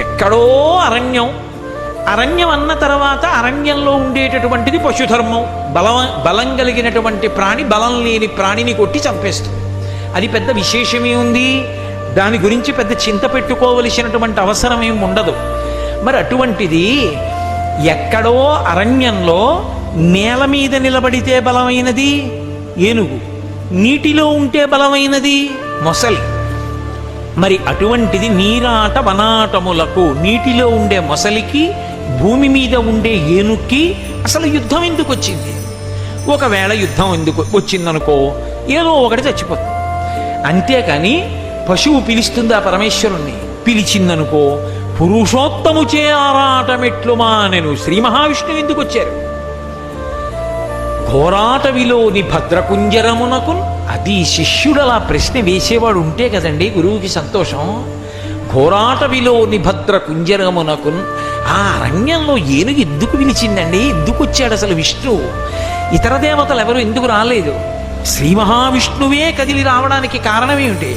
ఎక్కడో అరణ్యం, అరణ్యం అన్న తర్వాత అరణ్యంలో ఉండేటటువంటిది పశుధర్మం. బలం కలిగినటువంటి ప్రాణి బలం లేని ప్రాణిని కొట్టి చంపేస్తుంది. అది పెద్ద విశేషమే ఉంది, దాని గురించి పెద్ద చింత పెట్టుకోవలసినటువంటి అవసరం ఏమి ఉండదు. మరి అటువంటిది ఎక్కడో అరణ్యంలో నేల మీద నిలబడితే బలమైనది ఏనుగు, నీటిలో ఉంటే బలమైనది మొసలి. మరి అటువంటిది నీరాట వనాటములకు, నీటిలో ఉండే మొసలికి భూమి మీద ఉండే ఏనుక్కి అసలు యుద్ధం ఎందుకు వచ్చింది? ఒకవేళ యుద్ధం ఎందుకు వచ్చిందనుకో, ఏదో ఒకటి చచ్చిపోతుంది. అంతేకాని పశువు పిలుస్తుందా పరమేశ్వరుణ్ణి? పిలిచిందనుకో, పురుషోత్తముచే ఆరాటమెట్లు మానెను. శ్రీ మహావిష్ణువు ఎందుకు వచ్చారు? ఘోరాటవిలోని భద్రకుంజరమునకు. అది శిష్యుడలా ప్రశ్న వేసేవాడు ఉంటే కదండి గురువుకి సంతోషం. ఘోరాటవిలోని భద్రకుంజరమునకు ఆ అరణ్యంలో ఏనుగు ఎందుకు పిలిచిందండి? ఎందుకు వచ్చాడు అసలు విష్ణువు? ఇతర దేవతలు ఎవరు ఎందుకు రాలేదు? శ్రీ మహావిష్ణువే కదిలి రావడానికి కారణమేమిటి?